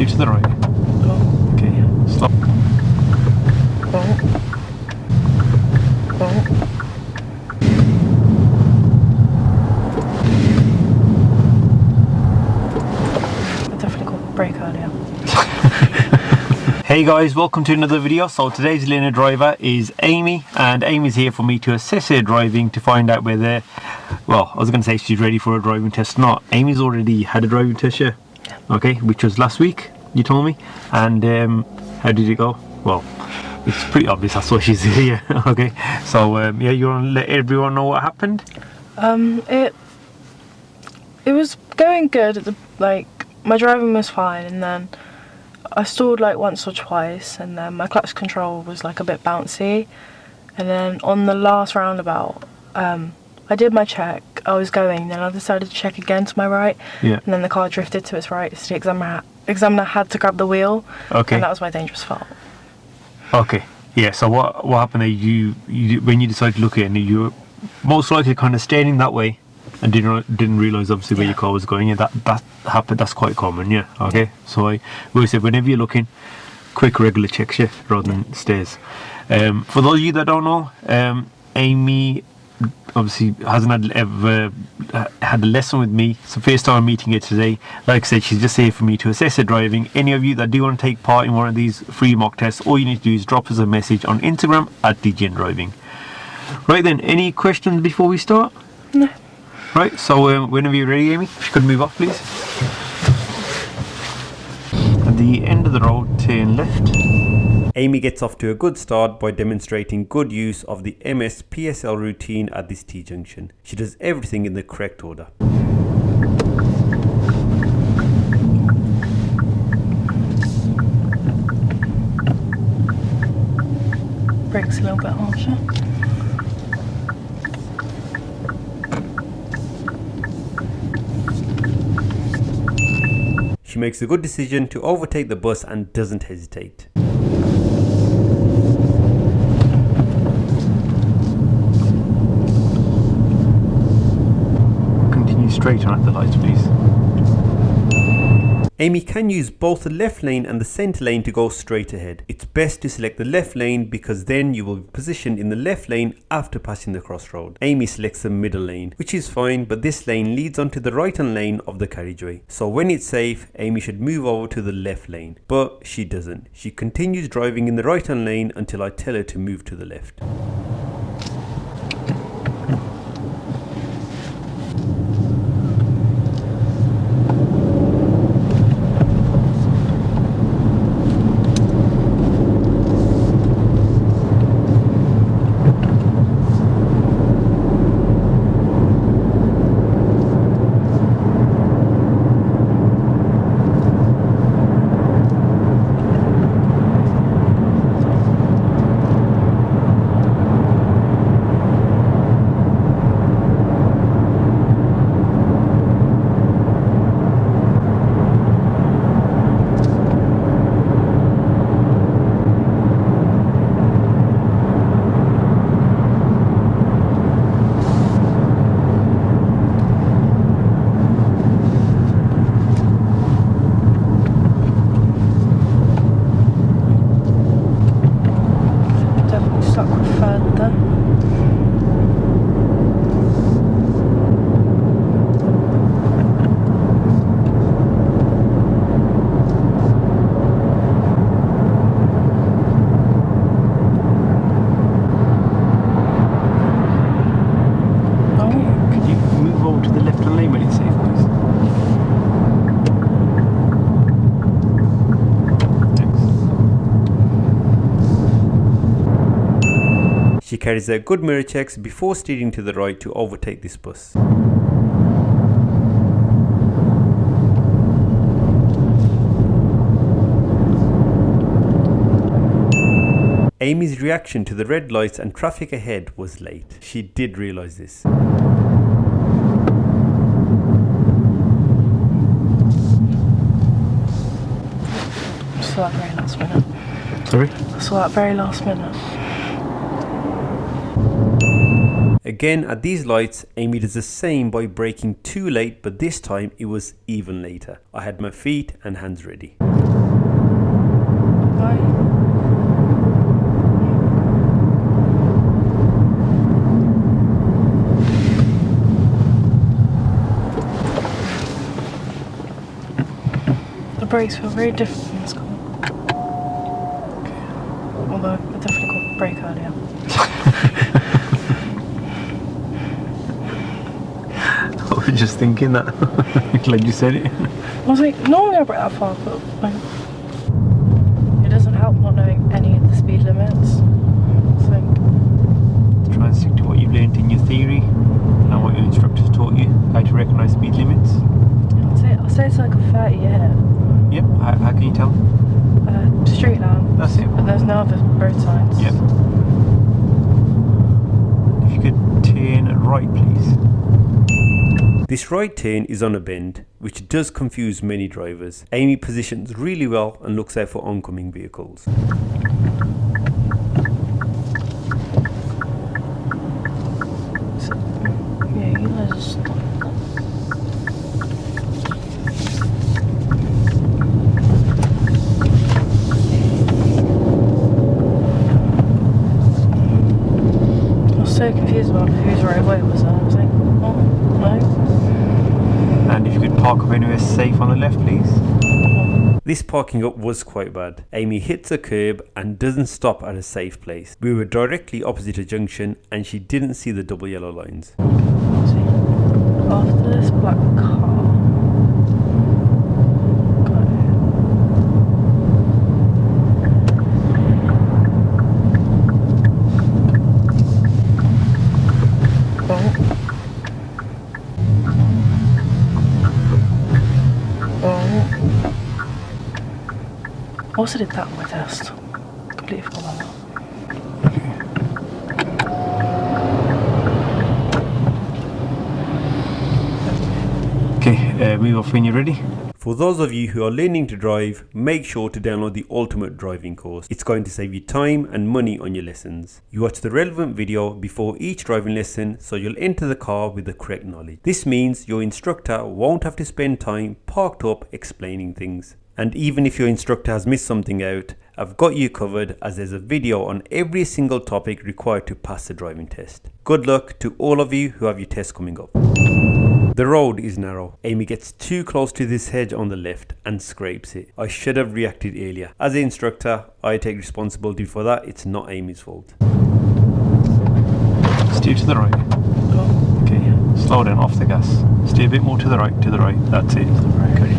steer to the right. Oh. Okay, stop. Oh. Oh. I definitely got brake earlier. Hey guys, welcome to another video. So today's learner driver is Amy, and Amy's here for me to assess her driving to find out whether, well, I was going to say she's ready for a driving test. Not. Amy's already had a driving test, yeah? Okay, which was last week, you told me. And how did it go? Well, it's pretty obvious, that's why she's here. Okay, so yeah, you want to let everyone know what happened? It was going good. My driving was fine, and then I stalled like once or twice, and then my clutch control was like a bit bouncy, and then on the last roundabout, I did my check. I was going, then I decided to check again to my right, Yeah. and then the car drifted to its right. So the examiner had to grab the wheel, Okay. and that was my dangerous fault. Okay. Yeah. So what happened there? You when you decided to look at it, you were most likely kind of standing that way, and didn't realize obviously where your car was going. Yeah, that happened. That's quite common. Yeah. Okay. So I always say whenever you're looking, quick regular checks, yeah, rather than stairs. For those of you that don't know, Amy obviously hasn't ever had a lesson with me. It's the first time I'm meeting her today. Like I said, she's just here for me to assess her driving. Any of you that do want to take part in one of these free mock tests, all you need to do is drop us a message on Instagram at DGN Driving. Right then, any questions before we start? No. Right, so whenever you're ready, Amy, if you could move off, please. At the end of the road, turn left. Amy gets off to a good start by demonstrating good use of the MS PSL routine at this T-junction. She does everything in the correct order. Brakes a little bit harsher. She makes a good decision to overtake the bus and doesn't hesitate. Continue straight on at the lights, please. Amy can use both the left lane and the centre lane to go straight ahead. It's best to select the left lane because then you will be positioned in the left lane after passing the crossroad. Amy selects the middle lane, which is fine, but this lane leads onto the right hand lane of the carriageway. So when it's safe, Amy should move over to the left lane, but she doesn't. She continues driving in the right hand lane until I tell her to move to the left. She carries out good mirror checks before steering to the right to overtake this bus. Amy's reaction to the red lights and traffic ahead was late. She did realise this. Saw that very last minute. Sorry? Saw that very last minute. Again, at these lights, Amy does the same by braking too late, but this time it was even later. I had my feet and hands ready. Why? The brakes feel very different from this car. Although I definitely got brake earlier. I was just thinking that. Glad you said it. I was like, normally I brake that far, but like, it doesn't help not knowing any of the speed limits. So, Try and stick to what you've learned in your theory and what your instructors taught you, how to recognise speed limits. I'll say it's like a 30 here. Yep, how can you tell? Street lamp. That's it. But there's no other road signs. Yep. If you could turn right, please. This right turn is on a bend, which does confuse many drivers. Amy positions really well and looks out for oncoming vehicles. So, yeah, you guys just stop. I was so confused about whose roadway was that. I was like, oh, no. And if you could park up anywhere safe on the left, please. This parking up was quite bad. Amy hits a curb and doesn't stop at a safe place. We were directly opposite a junction and she didn't see the double yellow lines. See, after this black car. I also did that on my test. Completely forgot about that. Okay, move off when you're ready. For those of you who are learning to drive, make sure to download the Ultimate Driving course. It's going to save you time and money on your lessons. You watch the relevant video before each driving lesson so you'll enter the car with the correct knowledge. This means your instructor won't have to spend time parked up explaining things. And even if your instructor has missed something out, I've got you covered as there's a video on every single topic required to pass the driving test. Good luck to all of you who have your test coming up. The road is narrow. Amy gets too close to this hedge on the left and scrapes it. I should have reacted earlier. As the instructor, I take responsibility for that. It's not Amy's fault. Steer to the right. Okay, slow down, off the gas. Steer a bit more to the right, That's it. Okay.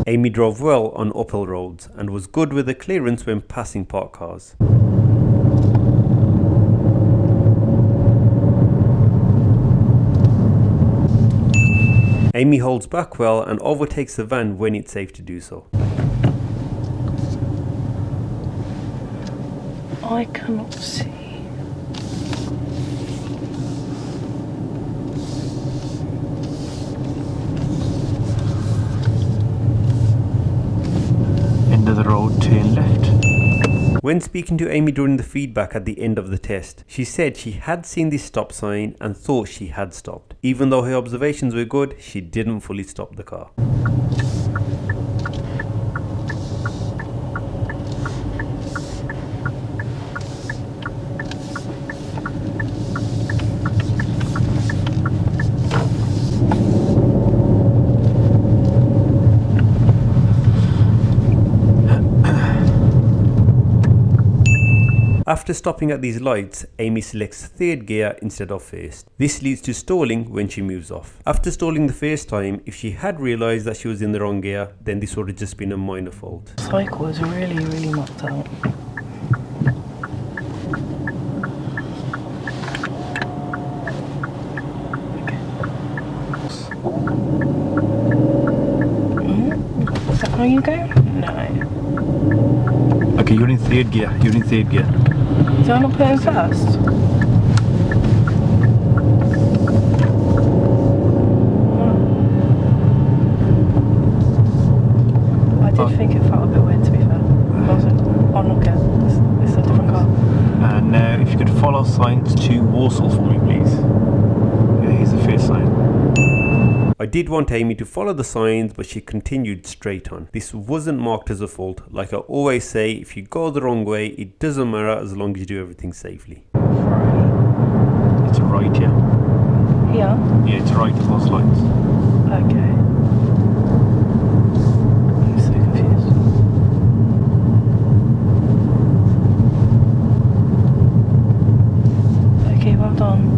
Amy drove well on uphill roads and was good with the clearance when passing parked cars. Amy holds back well and overtakes the van when it's safe to do so. I cannot see. End of the road, turn left. When speaking to Amy during the feedback at the end of the test, she said she had seen this stop sign and thought she had stopped. Even though her observations were good, she didn't fully stop the car. After stopping at these lights, Amy selects third gear instead of first. This leads to stalling when she moves off. After stalling the first time, if she had realised that she was in the wrong gear, then this would have just been a minor fault. The cycle is really, really knocked out. Is that how you go? No. Okay, you're in third gear. Do I not put in first? I did think it felt a do Warsaw for me, please. Yeah, here's the first sign. I did want Amy to follow the signs, but she continued straight on. This wasn't marked as a fault. Like I always say, if you go the wrong way, it doesn't matter as long as you do everything safely. It's a right, yeah. Here? Yeah, it's a right of those lights. Okay. I'm so confused. Okay, well done.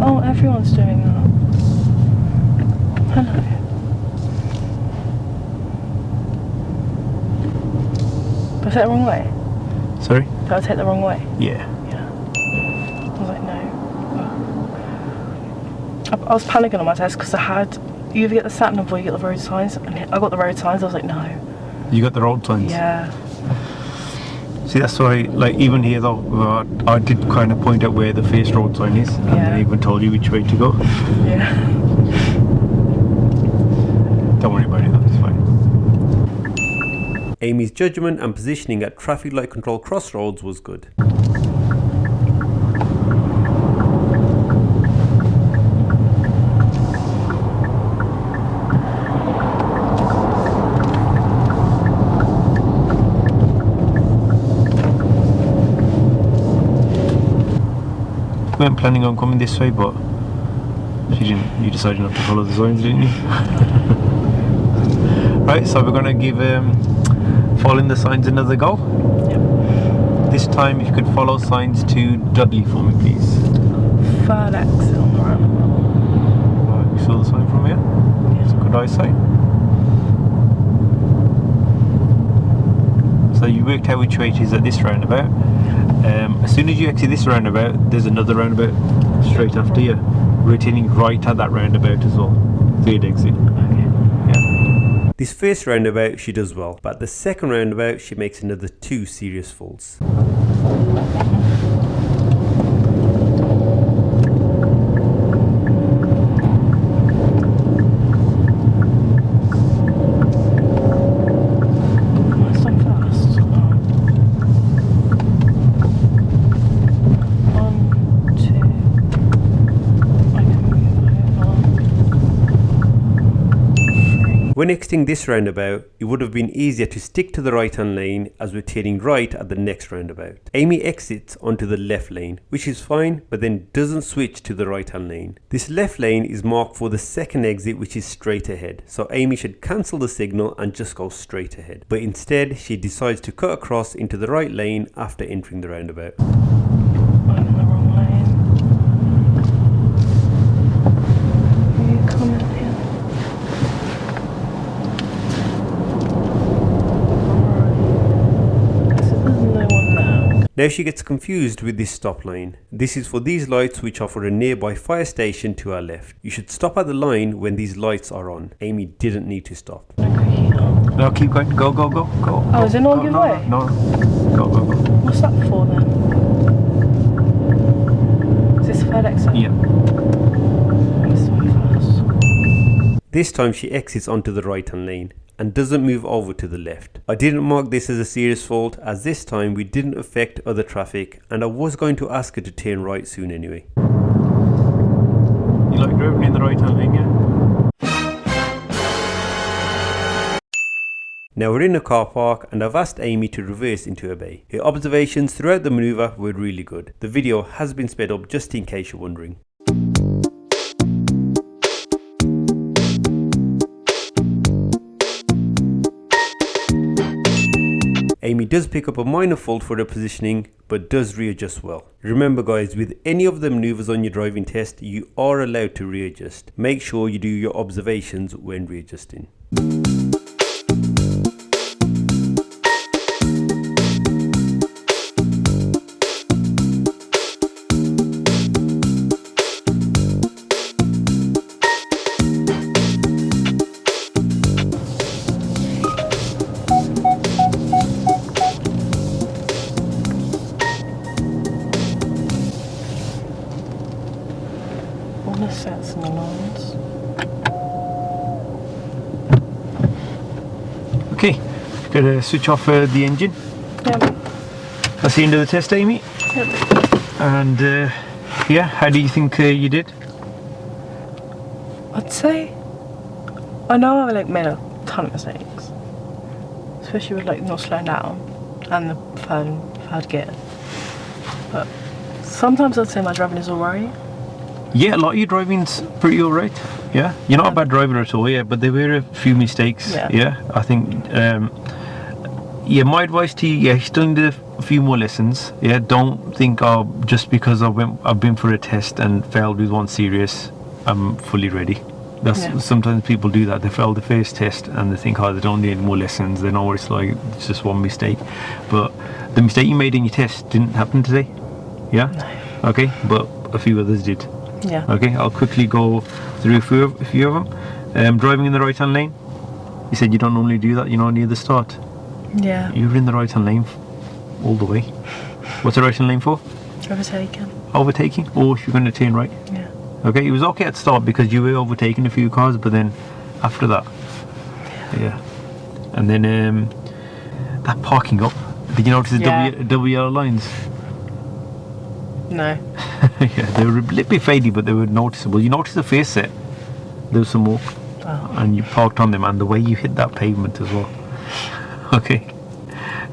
Oh, everyone's doing that. Hello. Did I take the wrong way? Sorry? Did I take the wrong way? Yeah. Yeah. I was like, no. I was panicking on my test because I had, you either get the sat nav or you get the road signs, and I got the road signs. I was like, no. You got the road signs? Yeah. See, that's why, like, even here though, I did kind of point out where the first road sign is, and Yeah. I even told you which way to go. Yeah. Don't worry about it, that's fine. Amy's judgment and positioning at traffic light control crossroads was good. We weren't planning on coming this way, but you decided not to follow the signs, didn't you? Right, so we're going to give following the signs another go. Yep. This time, if you could follow signs to Dudley for me, please. Third exit on the roundabout. Right, you saw the sign from here? It's a good eyesight. So you worked out which way it is at this roundabout. As soon as you exit this roundabout, there's another roundabout straight after you. Rotating right at that roundabout as well. Third exit. Okay. Yeah. This first roundabout she does well, but the second roundabout she makes another 2 serious faults. That's done fast. Oh. 1, 2. I can move over. 3. When exiting this roundabout, it would have been easier to stick to the right hand lane as we're turning right at the next roundabout. Amy exits onto the left lane, which is fine, but then doesn't switch to the right hand lane. This left lane is marked for the second exit, which is straight ahead, so Amy should cancel the signal and just go straight ahead. But instead, she decides to cut across into the right lane after entering the roundabout. I'm in the wrong lane. Are you coming here? Alright. So there's no one now. Now she gets confused with this stop line. This is for these lights which are for a nearby fire station to our left. You should stop at the line when these lights are on. Amy didn't need to stop. I'm gonna go here. No, keep going. Go, go, go, go. Oh, is it not give no, way? No, no. Go, go, go. What's that for then? Is this third exit? Yeah. It's so fast. This time she exits onto the right hand lane and doesn't move over to the left. I didn't mark this as a serious fault as this time we didn't affect other traffic and I was going to ask her to turn right soon anyway. You like driving in the right hand lane, yeah? Now we're in a car park and I've asked Amy to reverse into a bay. Her observations throughout the manoeuvre were really good. The video has been sped up just in case you're wondering. Amy does pick up a minor fault for her positioning, but does readjust well. Remember guys, with any of the manoeuvres on your driving test, you are allowed to readjust. Make sure you do your observations when readjusting. All the sets and the lines. Okay, got to switch off the engine. Yep. That's the end of the test, Amy. Yep. And yeah, how do you think you did? I'd say I know I like made a ton of mistakes, especially with like not slowing down and the third gear. But sometimes I'd say my driving is alright. Yeah, a lot of your driving's pretty alright. Yeah, you're not a bad driver at all. Yeah, but there were a few mistakes. Yeah. I think. Yeah, my advice to you, yeah, you still need a few more lessons. Yeah, don't think, oh, just because I've been for a test and failed with one serious, I'm fully ready. Sometimes people do that. They fail the first test and they think, oh, they don't need more lessons. They know what it's like. It's just one mistake. But the mistake you made in your test didn't happen today. Yeah. No. Okay, but a few others did. Yeah. Okay, I'll quickly go through a few of them. Driving in the right-hand lane. You said you don't normally do that. You know, near the start. Yeah. You were in the right-hand lane all the way. What's the right-hand lane for? Overtaken. Overtaking, or if you're going to turn right. Yeah. Okay, it was okay at the start because you were overtaking a few cars, but then after that, yeah. And then that parking up. Did you notice the double yellow lines? No. Yeah, they were a little bit fadey, but they were noticeable. You noticed the face set. There was some more, and you parked on them, and the way you hit that pavement as well. Okay.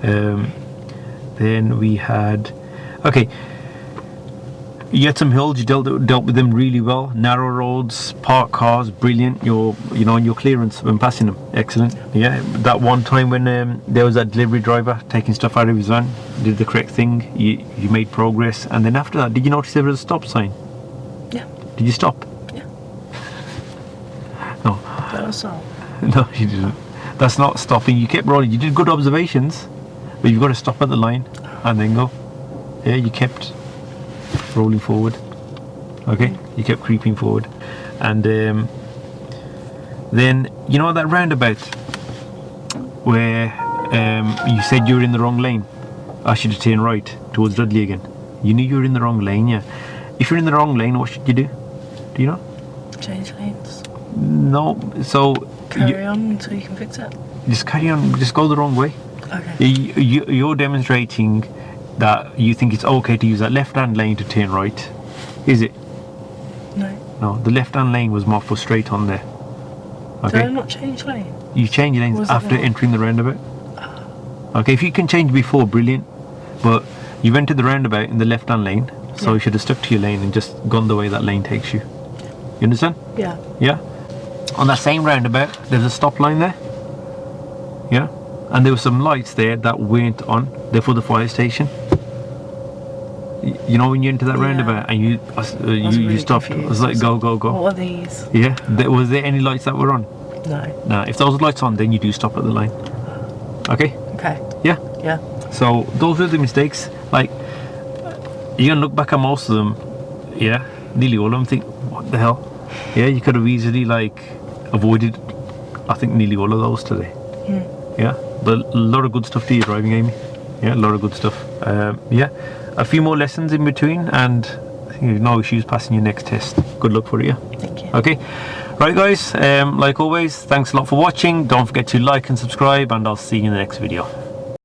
Then we had, okay, you had some hills. You dealt with them really well. Narrow roads, parked cars, brilliant. Your clearance when passing them, excellent. Yeah, that one time when there was that delivery driver taking stuff out of his van, did the correct thing. You made progress, and then after that, did you notice there was a stop sign? Yeah. Did you stop? Yeah. No. That was all. No, you didn't. That's not stopping. You kept rolling. You did good observations, but you've got to stop at the line and then go. Yeah, you kept rolling forward. Okay, you kept creeping forward, and then you know that roundabout where you said you were in the wrong lane. I should have turned right towards Dudley again. You knew you were in the wrong lane. Yeah. If you're in the wrong lane, what should you do? Do you know? Change lanes. No. So. Carry on until you can fix it. Just carry on. Just go the wrong way. Okay. You're demonstrating that you think it's okay to use that left-hand lane to turn right. Is it? No. No. The left-hand lane was marked for straight on there. Okay. Did I not change lane? You change lanes Was after that entering the roundabout. Okay. If you can change before, brilliant. But you entered the roundabout in the left-hand lane, so you should have stuck to your lane and just gone the way that lane takes you. You understand? Yeah. Yeah. On that same roundabout, there's a stop line there. Yeah, and there were some lights there that weren't on. They're for the fire station. You know when you enter that roundabout and you really stopped. confused. I was like, go, go, go. What are these? Yeah. Was there any lights that were on? No. Nah. If those lights on, then you do stop at the line. Okay. Okay. Yeah. Yeah. So those were the mistakes. Like you can look back at most of them. Yeah. Nearly all of them. Think, what the hell? Yeah. You could have easily avoided, I think, nearly all of those today. Yeah, but a lot of good stuff to you driving, Amy. Yeah, a lot of good stuff. Yeah, a few more lessons in between, and I think you've no issues passing your next test. Good luck for it, yeah? Thank you. Okay, right guys, like always, thanks a lot for watching. Don't forget to like and subscribe, and I'll see you in the next video.